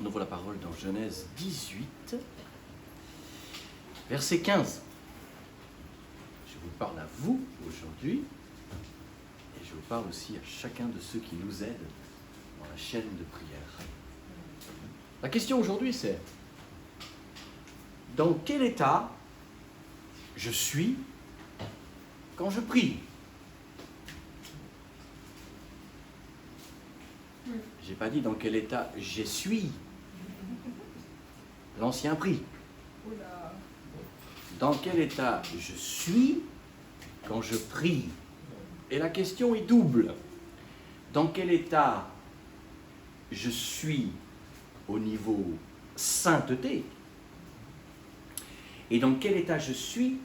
On ouvre la parole dans Genèse 18, verset 15. Je vous parle à vous aujourd'hui, et je vous parle aussi à chacun de ceux qui nous aident dans la chaîne de prière. La question aujourd'hui, c'est: dans quel état je suis quand je prie? J'ai pas dit dans quel état j'essuie l'ancien prix. Dans quel état je suis quand je prie? Et la question est double. Dans quel état je suis au niveau sainteté? Et dans quel état je suis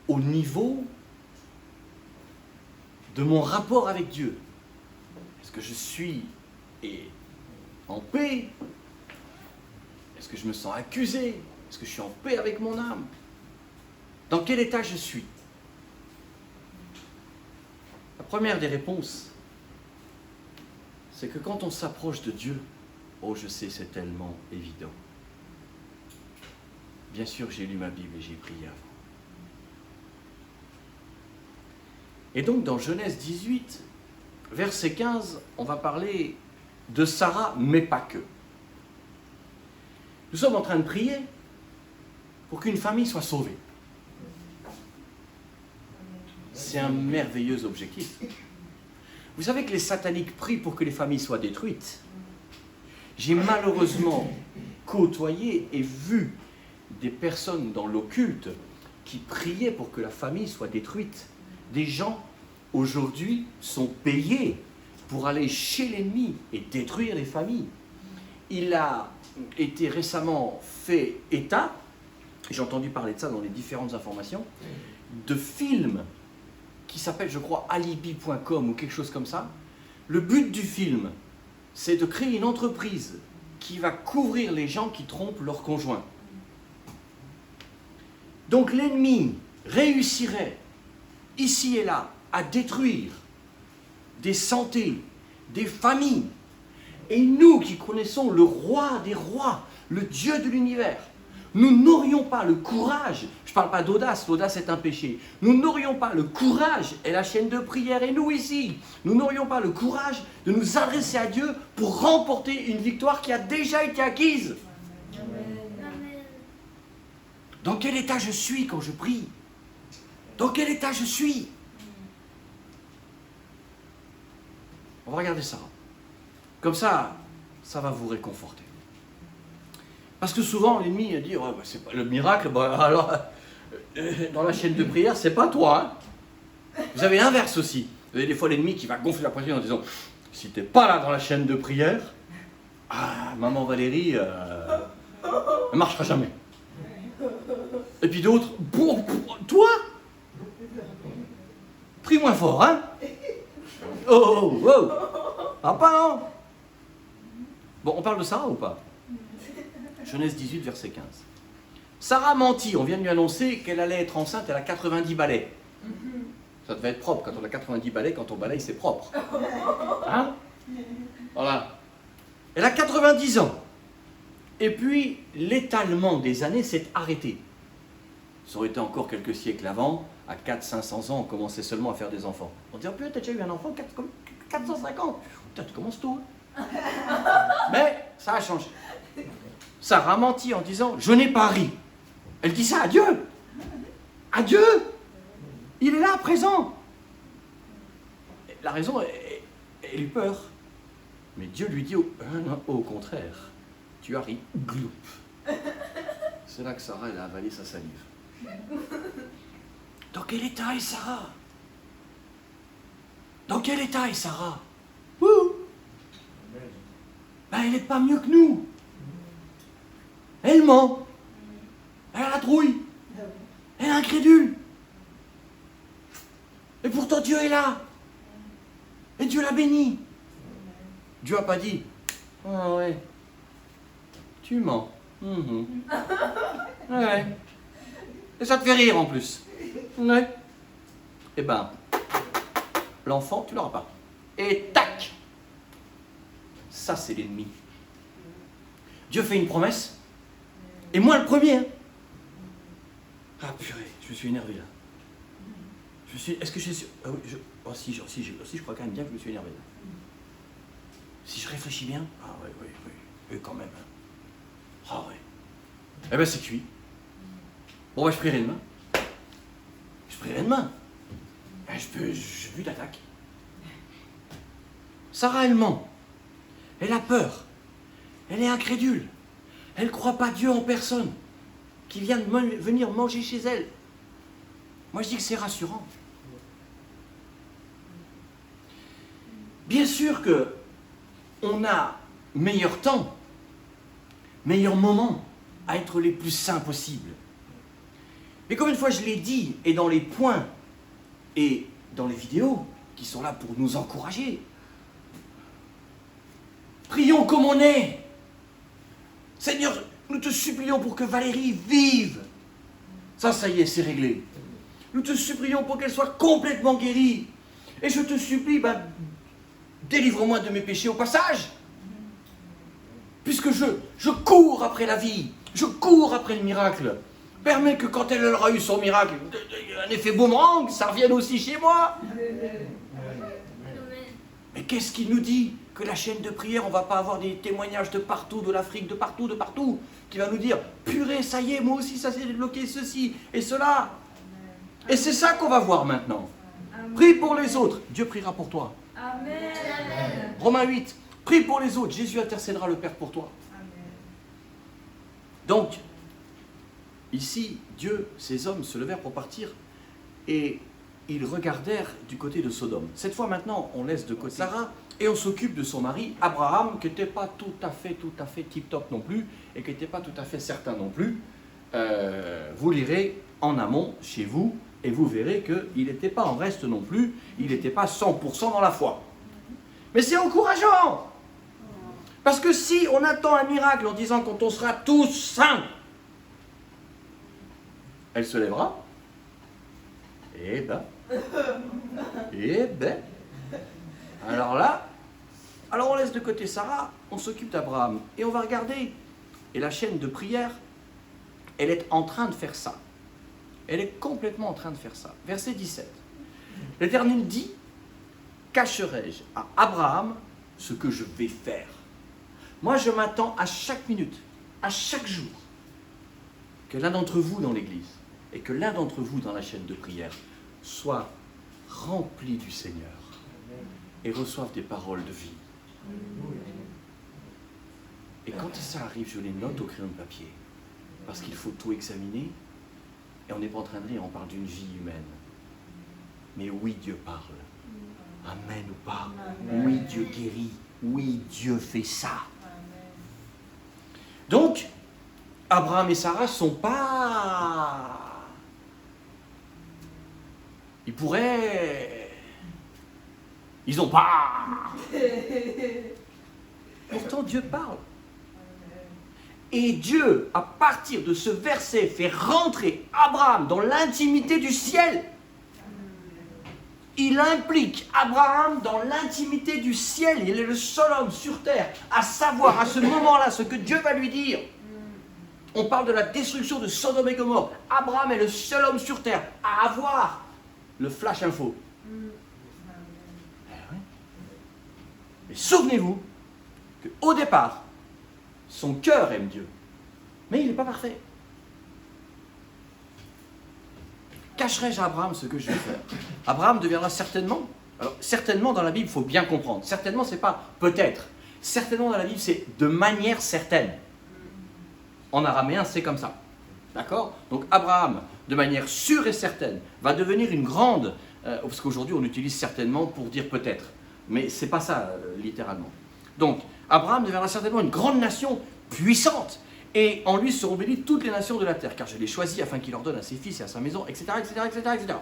au niveau de mon rapport avec Dieu? Est-ce que je suis en paix? Est-ce que je me sens accusé? Est-ce que je suis en paix avec mon âme? Dans quel état je suis? La première des réponses, c'est que quand on s'approche de Dieu, oh je sais, c'est tellement évident. Bien sûr, j'ai lu ma Bible et j'ai prié avant. Et donc dans Genèse 18, verset 15, on va parler de Sarah, mais pas que. Nous sommes en train de prier pour qu'une famille soit sauvée. C'est un merveilleux objectif. Vous savez que les sataniques prient pour que les familles soient détruites. J'ai malheureusement côtoyé et vu des personnes dans l'occulte qui priaient pour que la famille soit détruite. Des gens, aujourd'hui, sont payés pour aller chez l'ennemi et détruire les familles. Il a été récemment fait état, j'ai entendu parler de ça dans les différentes informations, de films qui s'appellent, je crois, alibi.com ou quelque chose comme ça. Le but du film, c'est de créer une entreprise qui va couvrir les gens qui trompent leurs conjoints. Donc l'ennemi réussirait, ici et là, à détruire des santé, des familles. Et nous qui connaissons le roi des rois, le Dieu de l'univers, nous n'aurions pas le courage, je ne parle pas d'audace, l'audace est un péché, nous n'aurions pas le courage, et la chaîne de prière, et nous ici, nous n'aurions pas le courage de nous adresser à Dieu pour remporter une victoire qui a déjà été acquise. Amen. Dans quel état je suis quand je prie? Dans quel état je suis? On va regarder ça. Comme ça, ça va vous réconforter. Parce que souvent, l'ennemi dit, ouais, bah, c'est pas le miracle, bah, alors, dans la chaîne de prière, c'est pas toi. Hein. Vous avez l'inverse aussi. Vous avez des fois l'ennemi qui va gonfler la poitrine en disant, si t'es pas là dans la chaîne de prière, maman Valérie, elle ne marchera jamais. Et puis d'autres, toi, prie moins fort, hein. Oh. Ah, pas non. Bon, on parle de Sarah ou pas? Genèse 18, verset 15. Sarah mentit, on vient de lui annoncer qu'elle allait être enceinte, elle a 90 balais. Ça devait être propre, quand on a 90 balais, quand on balaye, c'est propre. Hein? Voilà. Elle a 90 ans. Et puis, l'étalement des années s'est arrêté. Ça aurait été encore quelques siècles avant, à 400-500 ans, on commençait seulement à faire des enfants. On dirait, putain, t'as déjà eu un enfant 450. Putain, tu commences tôt. Hein. Mais ça a changé. Sarah mentit en disant, je n'ai pas ri. Elle dit ça à Dieu. À Dieu. Il est là, présent. La raison, elle eut peur. Mais Dieu lui dit, au contraire, tu as ri, gloup. C'est là que Sarah, elle a avalé sa salive. Dans quel état est Sarah? Dans quel état est Sarah? Ben, elle n'est pas mieux que nous. Elle ment. Elle a la trouille. Elle est incrédule. Et pourtant Dieu est là. Et Dieu l'a béni. Dieu n'a pas dit, ah ouais, tu mens. Ouais. Et ça te fait rire en plus. Ouais. Eh ben, l'enfant, tu l'auras pas. Et tac! Ça, c'est l'ennemi. Dieu fait une promesse, et moi le premier. Hein. Ah purée, je me suis énervé là. Est-ce que je suis... Ah oui, je crois quand même bien que je me suis énervé là. Si je réfléchis bien, ah oui, quand même. Ah ouais. Eh ben c'est cuit. Bon ben je prierai demain. J'ai vu d'attaque. Sarah, elle ment. Elle a peur. Elle est incrédule. Elle ne croit pas Dieu en personne, qui vient de venir manger chez elle. Moi, je dis que c'est rassurant. Bien sûr que on a meilleur temps, meilleur moment à être les plus saints possibles. Mais comme une fois je l'ai dit, et dans les points, et dans les vidéos, qui sont là pour nous encourager, prions comme on est. Seigneur, nous te supplions pour que Valérie vive. Ça y est, c'est réglé. Nous te supplions pour qu'elle soit complètement guérie. Et je te supplie, délivre-moi de mes péchés au passage. Puisque je cours après la vie, je cours après le miracle. Permets que quand elle aura eu son miracle, un effet boomerang, ça revienne aussi chez moi. Mais qu'est-ce qu'il nous dit? Que la chaîne de prière, on ne va pas avoir des témoignages de partout, de l'Afrique, de partout, qui va nous dire, purée, ça y est, moi aussi, ça s'est débloqué, ceci et cela. Et c'est ça qu'on va voir maintenant. Prie pour les autres, Dieu priera pour toi. Amen. Romains 8, prie pour les autres, Jésus intercédera le Père pour toi. Donc, ici, Dieu, ces hommes se levèrent pour partir et ils regardèrent du côté de Sodome. Cette fois maintenant, on laisse de côté Sarah et on s'occupe de son mari, Abraham, qui n'était pas tout à fait tip-top non plus et qui n'était pas tout à fait certain non plus. Vous lirez en amont chez vous et vous verrez qu'il n'était pas en reste non plus, il n'était pas 100% dans la foi. Mais c'est encourageant. Parce que si on attend un miracle en disant quand on sera tous saints, elle se lèvera. Eh ben. Alors là, on laisse de côté Sarah, on s'occupe d'Abraham. Et on va regarder. Et la chaîne de prière, elle est en train de faire ça. Elle est complètement en train de faire ça. Verset 17. L'Éternel dit, cacherai-je à Abraham ce que je vais faire? Moi, je m'attends à chaque minute, à chaque jour, que l'un d'entre vous dans l'Église et que l'un d'entre vous dans la chaîne de prière soit rempli du Seigneur et reçoive des paroles de vie. Et quand ça arrive, je les note au crayon de papier, parce qu'il faut tout examiner, et on n'est pas en train de lire, on parle d'une vie humaine. Mais oui, Dieu parle. Amen ou pas. Oui, Dieu guérit. Oui, Dieu fait ça. Donc, Abraham et Sarah ne sont pas... Ils pourraient... Ils n'ont pas... Pourtant, Dieu parle. Et Dieu, à partir de ce verset, fait rentrer Abraham dans l'intimité du ciel. Il implique Abraham dans l'intimité du ciel. Il est le seul homme sur terre à savoir à ce moment-là ce que Dieu va lui dire. On parle de la destruction de Sodome et Gomorrhe. Abraham est le seul homme sur terre à avoir le flash info. Mais souvenez-vous qu'au départ, son cœur aime Dieu, mais il n'est pas parfait. Cacherai-je à Abraham ce que je vais faire? Abraham deviendra certainement, alors certainement dans la Bible, il faut bien comprendre, certainement c'est pas peut-être, certainement dans la Bible c'est de manière certaine. En araméen c'est comme ça, d'accord? Donc Abraham, de manière sûre et certaine, va devenir une grande, parce qu'aujourd'hui on utilise certainement pour dire peut-être, mais c'est pas ça littéralement. Donc Abraham deviendra certainement une grande nation puissante, et en lui seront bénies toutes les nations de la terre, car je l'ai choisi afin qu'il ordonne à ses fils et à sa maison, etc., etc., etc., etc.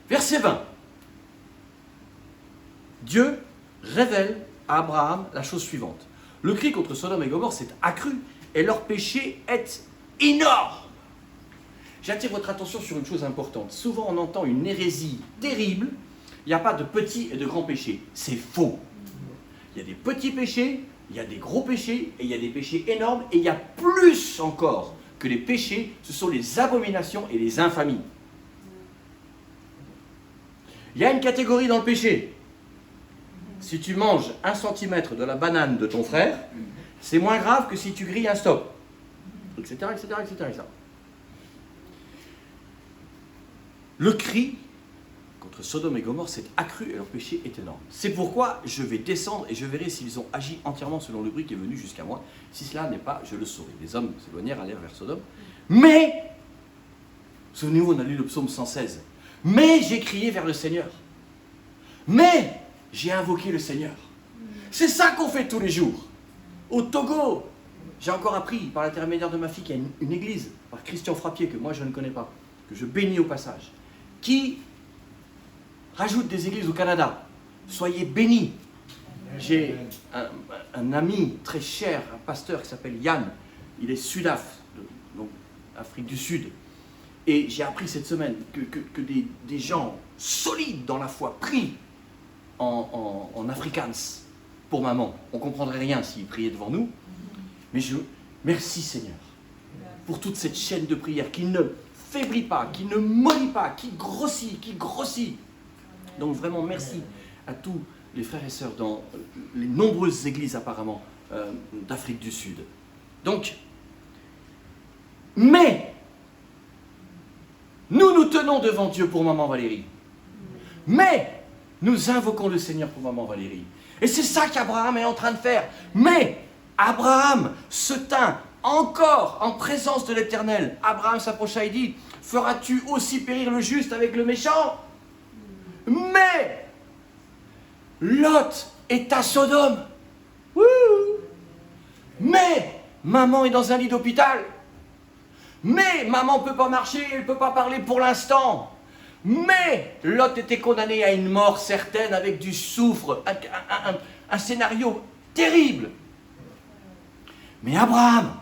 Verset 20. Dieu révèle à Abraham la chose suivante. Le cri contre Sodome et Gomorrhe s'est accru, et leur péché est énorme. J'attire votre attention sur une chose importante. Souvent on entend une hérésie terrible. Il n'y a pas de petits et de grands péchés. C'est faux. Il y a des petits péchés, Il y a des gros péchés et il y a des péchés énormes et il y a plus encore que les péchés, ce sont les abominations et les infamies. Il y a une catégorie dans le péché. Si tu manges 1 centimètre de la banane de ton frère, c'est moins grave que si tu grilles un stop. Etc., etc., etc., etc. Le cri contre Sodome et Gomorrhe s'est accru et leur péché est énorme. C'est pourquoi je vais descendre et je verrai s'ils ont agi entièrement selon le bruit qui est venu jusqu'à moi. Si cela n'est pas, je le saurai. Les hommes s'éloignèrent, allèrent vers Sodome. Mais, souvenez-vous, on a lu le psaume 116. Mais j'ai crié vers le Seigneur. Mais j'ai invoqué le Seigneur. C'est ça qu'on fait tous les jours. Au Togo, j'ai encore appris par l'intermédiaire de ma fille qu'il y a une église, par Christian Frappier, que moi je ne connais pas, que je bénis au passage, qui rajoute des églises au Canada. Soyez bénis. J'ai un ami très cher, un pasteur qui s'appelle Yann, il est Sudaf, donc Afrique du Sud. Et j'ai appris cette semaine que des gens solides dans la foi prient en afrikaans pour maman. On ne comprendrait rien s'ils priaient devant nous. Mais merci Seigneur pour toute cette chaîne de prière qui ne faiblit pas, qui ne mollit pas, qui grossit, qui grossit. Donc vraiment merci à tous les frères et sœurs dans les nombreuses églises apparemment d'Afrique du Sud. Donc, mais nous tenons devant Dieu pour maman Valérie. Mais nous invoquons le Seigneur pour maman Valérie. Et c'est ça qu'Abraham est en train de faire. Mais Abraham se tint encore en présence de l'Éternel. Abraham s'approcha et dit, feras-tu aussi périr le juste avec le méchant? Mais Lot est à Sodome. Wouh. Mais maman est dans un lit d'hôpital. Mais maman ne peut pas marcher, elle ne peut pas parler pour l'instant. Mais Lot était condamné à une mort certaine avec du soufre, un scénario terrible. Mais Abraham,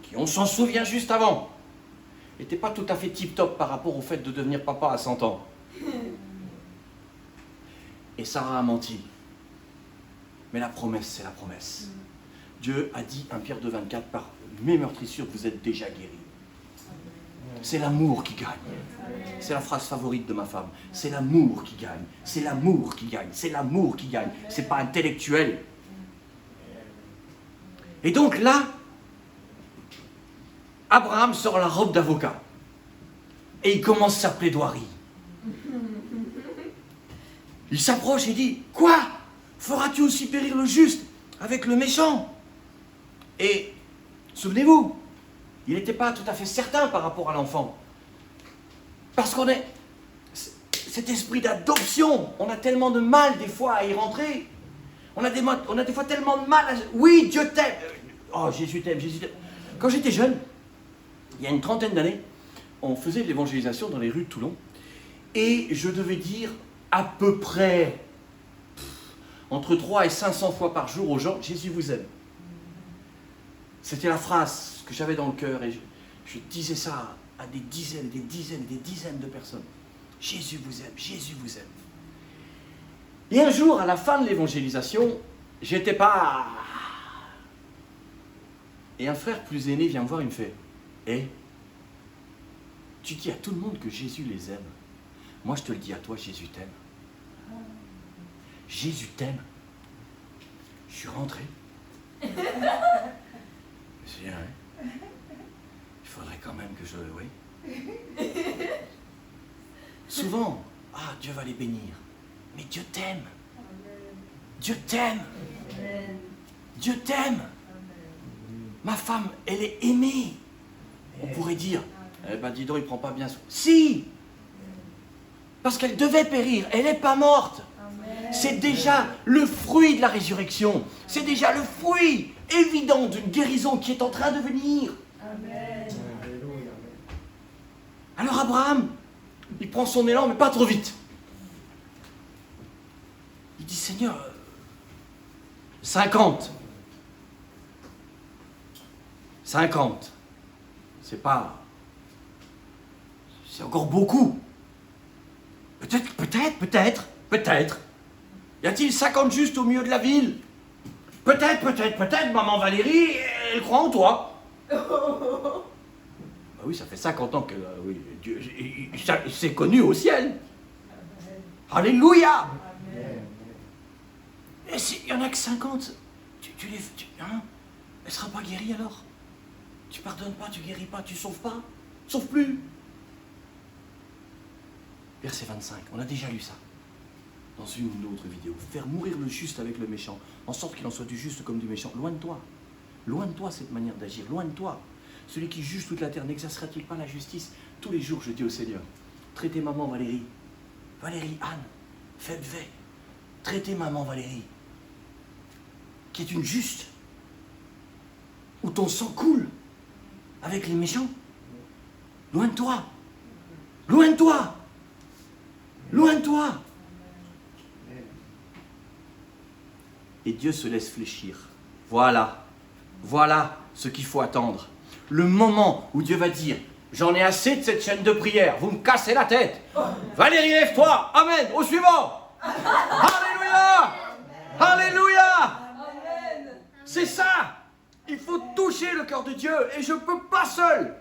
qui on s'en souvient juste avant, n'était pas tout à fait tip-top par rapport au fait de devenir papa à 100 ans. Et Sarah a menti. Mais la promesse, c'est la promesse. Dieu a dit, 1 Pierre 2,24, par mes meurtrissures, vous êtes déjà guéris. C'est l'amour qui gagne. C'est la phrase favorite de ma femme. C'est l'amour qui gagne. C'est l'amour qui gagne. C'est l'amour qui gagne. C'est pas intellectuel. Et donc là, Abraham sort la robe d'avocat. Et il commence sa plaidoirie. Il s'approche et dit, quoi? Feras-tu aussi périr le juste avec le méchant? Et, souvenez-vous, il n'était pas tout à fait certain par rapport à l'enfant. Parce qu'on est... Cet esprit d'adoption, on a tellement de mal des fois à y rentrer. On a des fois tellement de mal à... Oui, Dieu t'aime. Oh, Jésus t'aime, Jésus t'aime. Quand j'étais jeune, il y a une trentaine d'années, on faisait de l'évangélisation dans les rues de Toulon. Et je devais dire à peu près entre 300 et 500 fois par jour aux gens, Jésus vous aime. C'était la phrase que j'avais dans le cœur et je disais ça à des dizaines et des dizaines et des dizaines de personnes. Jésus vous aime, Jésus vous aime. Et un jour, à la fin de l'évangélisation, j'étais pas... Et un frère plus aîné vient me voir et me fait, tu dis à tout le monde que Jésus les aime. Moi, je te le dis à toi, Jésus t'aime. Jésus t'aime. Je suis rentré. Je me suis dit, ouais. Il faudrait quand même que je... Oui. Souvent, Dieu va les bénir. Mais Dieu t'aime. Dieu t'aime. Dieu t'aime. Ma femme, elle est aimée. On pourrait dire, dis donc, il prend pas bien soin. Si! Parce qu'elle devait périr, elle n'est pas morte. C'est déjà le fruit de la résurrection. C'est déjà le fruit évident d'une guérison qui est en train de venir. Amen. Alors Abraham, il prend son élan, mais pas trop vite. Il dit, Seigneur, 50. 50. C'est pas... C'est encore beaucoup. Peut-être. Y a-t-il 50 justes au milieu de la ville? Peut-être, maman Valérie, elle croit en toi. Bah oui, ça fait 50 ans que oui, Dieu, c'est connu au ciel. Alléluia. Et s'il n'y en a que 50, hein, elle ne sera pas guérie alors? Tu pardonnes pas, tu guéris pas, tu sauves pas? Sauve plus. Verset 25, on a déjà lu ça dans une autre vidéo. Faire mourir le juste avec le méchant, en sorte qu'il en soit du juste comme du méchant. Loin de toi. Loin de toi cette manière d'agir. Loin de toi. Celui qui juge toute la terre n'exercera-t-il pas la justice? Tous les jours, je dis au Seigneur, traitez maman Valérie. Valérie, Anne, faites veille. Traitez maman Valérie, qui est une juste, où ton sang coule avec les méchants. Loin de toi. Loin de toi. Loin de toi. Et Dieu se laisse fléchir. Voilà ce qu'il faut attendre. Le moment où Dieu va dire, j'en ai assez de cette chaîne de prière, vous me cassez la tête. Valérie, lève-toi. Amen. Au suivant. Alléluia. Alléluia. C'est ça. Il faut toucher le cœur de Dieu et je ne peux pas seul.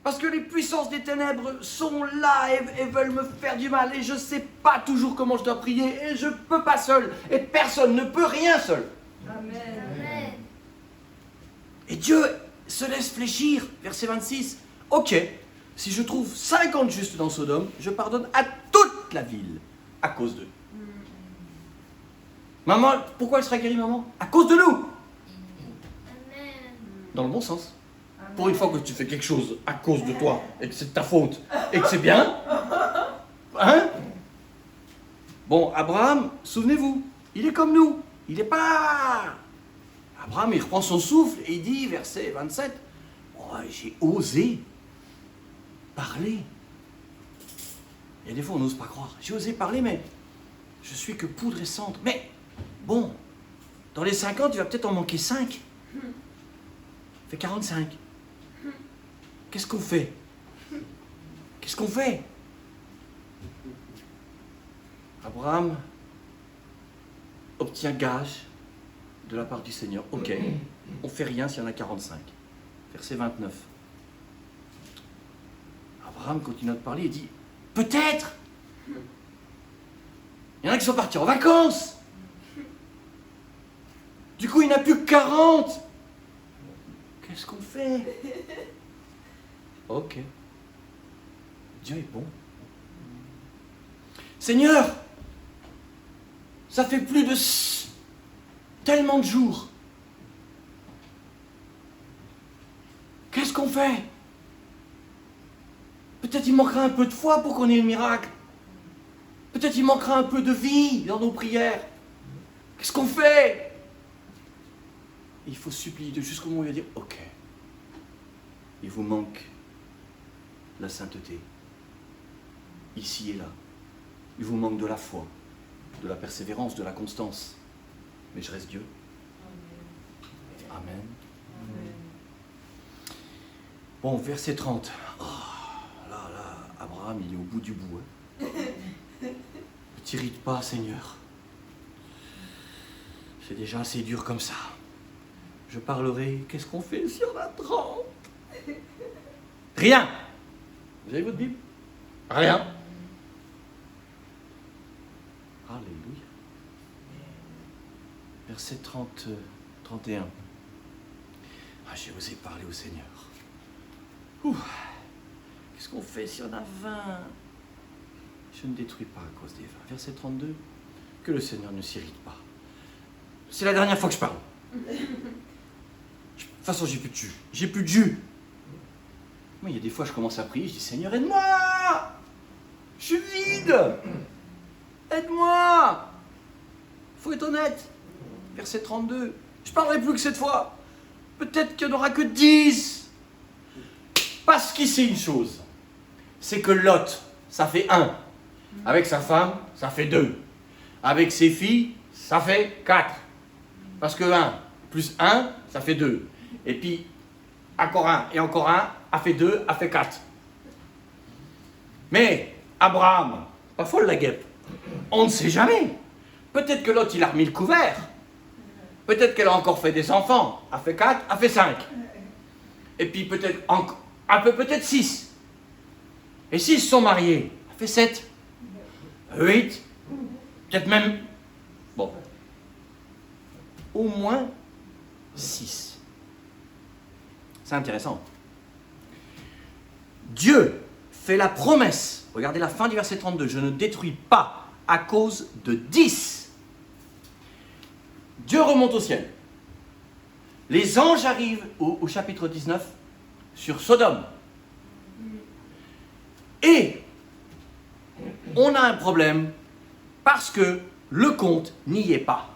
Parce que les puissances des ténèbres sont là et veulent me faire du mal. Et je ne sais pas toujours comment je dois prier. Et je ne peux pas seul. Et personne ne peut rien seul. Amen. Et Dieu se laisse fléchir. Verset 26. Ok, si je trouve 50 justes dans Sodome, je pardonne à toute la ville à cause d'eux. Maman, pourquoi elle sera guérie, maman? À cause de nous. Dans le bon sens. Pour une fois que tu fais quelque chose à cause de toi, et que c'est de ta faute, et que c'est bien, hein? Bon, Abraham, souvenez-vous, il est comme nous. Il n'est pas... Abraham, il reprend son souffle, et il dit, verset 27, oh, j'ai osé parler. Il y a des fois, on n'ose pas croire. J'ai osé parler, mais je suis que poudre et cendre. Mais, bon, dans les 50, il va peut-être en manquer 5. Ça fait 45. Qu'est-ce qu'on fait? Qu'est-ce qu'on fait? Abraham obtient gage de la part du Seigneur. Ok, on ne fait rien s'il y en a 45. Verset 29. Abraham continue de parler et dit, peut-être. Il y en a qui sont partis en vacances. Du coup, il n'y en a plus que 40. Qu'est-ce qu'on fait? Ok. Dieu est bon. Seigneur, ça fait plus de tellement de jours. Qu'est-ce qu'on fait? Peut-être il manquera un peu de foi pour qu'on ait le miracle. Peut-être il manquera un peu de vie dans nos prières. Qu'est-ce qu'on fait? Il faut supplier Dieu jusqu'au moment où il va dire, ok, il vous manque la sainteté, ici et là. Il vous manque de la foi, de la persévérance, de la constance. Mais je reste Dieu. Amen. Amen. Bon, verset 30. Oh, là, Abraham, il est au bout du bout. Hein. Ne t'irrite pas, Seigneur. C'est déjà assez dur comme ça. Je parlerai, qu'est-ce qu'on fait si on a 30? Rien. Vous avez votre Bible? Rien. Alléluia. Verset 31. Ah, j'ai osé parler au Seigneur. Ouh. Qu'est-ce qu'on fait si on a 20? Je ne détruis pas à cause des 20. Verset 32. Que le Seigneur ne s'irrite pas. C'est la dernière fois que je parle. De toute façon, j'ai plus de jus. J'ai plus de jus. Moi, il y a des fois, je commence à prier, je dis, Seigneur, aide-moi! Je suis vide! Aide-moi! Faut être honnête. Verset 32. Je parlerai plus que cette fois. Peut-être qu'il n'y en aura que 10. Parce qu'il sait une chose. C'est que Lot, ça fait 1. Avec sa femme, ça fait 2. Avec ses filles, ça fait 4. Parce que 1 plus 1, ça fait 2. Et puis, encore 1 et encore 1, a fait 2, a fait 4. Mais, Abraham, pas folle la guêpe. On ne sait jamais. Peut-être que l'autre, il a remis le couvert. Peut-être qu'elle a encore fait des enfants. A fait 4, a fait 5. Et puis peut-être un peu, peut-être 6. Et 6 sont mariés. A fait 7. 8. Peut-être même... Bon. Au moins 6. C'est intéressant. Dieu fait la promesse. Regardez la fin du verset 32. Je ne détruis pas à cause de 10. Dieu remonte au ciel. Les anges arrivent au chapitre 19 sur Sodome. Et on a un problème parce que le compte n'y est pas.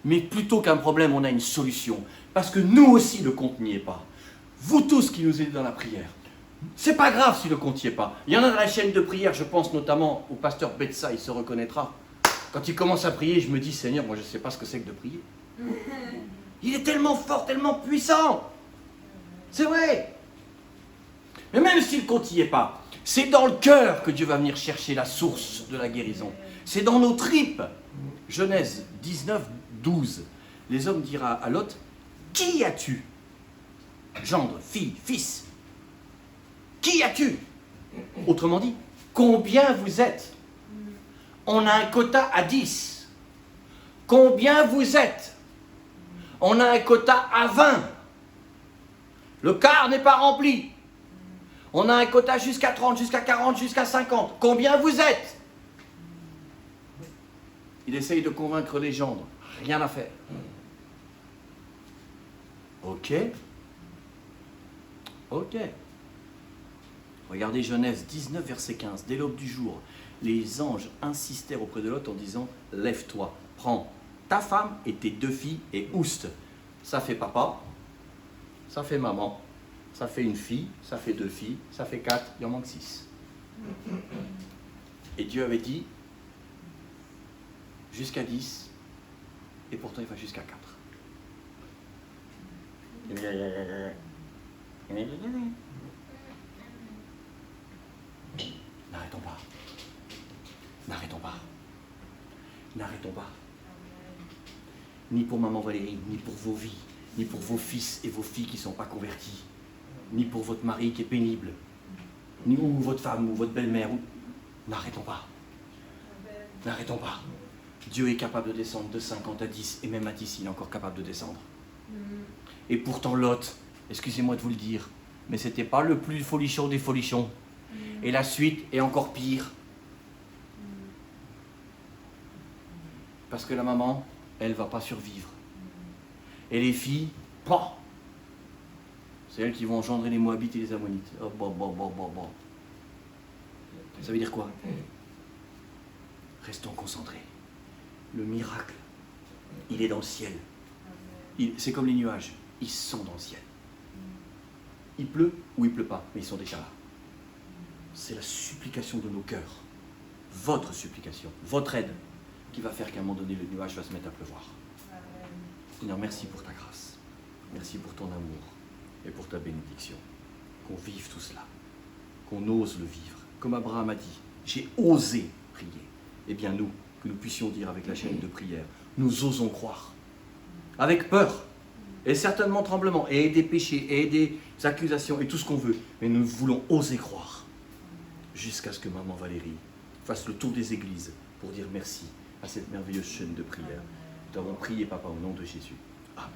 Mais plutôt qu'un problème, on a une solution. Parce que nous aussi, le compte n'y est pas. Vous tous qui nous aidez dans la prière, c'est pas grave si le compte n'y est pas. Il y en a dans la chaîne de prière, je pense notamment au pasteur Betsa, il se reconnaîtra. Quand il commence à prier, je me dis, Seigneur, moi je ne sais pas ce que c'est que de prier. Il est tellement fort, tellement puissant. C'est vrai. Mais même si le compte n'y est pas, c'est dans le cœur que Dieu va venir chercher la source de la guérison. C'est dans nos tripes. Genèse 19, 12. Les hommes diront à Lot, qui as-tu? Gendre, fille, fils. Qui as-tu? Autrement dit, combien vous êtes? On a un quota à 10. Combien vous êtes? On a un quota à 20. Le quart n'est pas rempli. On a un quota jusqu'à 30, jusqu'à 40, jusqu'à 50. Combien vous êtes? Il essaye de convaincre les gendres. Rien à faire. Ok. Ok. Regardez Genèse 19, verset 15. Dès l'aube du jour, les anges insistèrent auprès de Lot en disant « Lève-toi, prends ta femme et tes 2 filles et ouste. » Ça fait papa, ça fait maman, ça fait une fille, ça fait 2 filles, ça fait 4, il en manque 6. Et Dieu avait dit jusqu'à 10, et pourtant il va jusqu'à 4. N'arrêtons pas. N'arrêtons pas. N'arrêtons pas. Ni pour maman Valérie, ni pour vos vies, ni pour vos fils et vos filles qui ne sont pas convertis, ni pour votre mari qui est pénible, ni ou votre femme ou votre belle-mère. N'arrêtons pas. N'arrêtons pas. Dieu est capable de descendre de 50 à 10, et même à 10, il est encore capable de descendre. Et pourtant Lot, excusez-moi de vous le dire, mais c'était pas le plus folichon des folichons. Et la suite est encore pire. Parce que la maman, elle ne va pas survivre. Et les filles, bah, c'est elles qui vont engendrer les Moabites et les Ammonites. Oh, bah, bah, bah, bah, bah. Ça veut dire quoi? Restons concentrés. Le miracle, il est dans le ciel. C'est comme les nuages, ils sont dans le ciel. Il pleut ou il ne pleut pas, mais ils sont déjà là. C'est la supplication de nos cœurs, votre supplication, votre aide, qui va faire qu'à un moment donné, le nuage va se mettre à pleuvoir. Seigneur, merci pour ta grâce. Merci pour ton amour et pour ta bénédiction. Qu'on vive tout cela, qu'on ose le vivre. Comme Abraham a dit, j'ai osé prier. Eh bien nous, que nous puissions dire avec la chaîne de prière, nous osons croire. Avec peur, et certainement tremblement, et des péchés, et des accusations, et tout ce qu'on veut. Mais nous voulons oser croire. Jusqu'à ce que maman Valérie fasse le tour des églises pour dire merci à cette merveilleuse chaîne de prière. Nous avons prié, Papa, au nom de Jésus. Amen.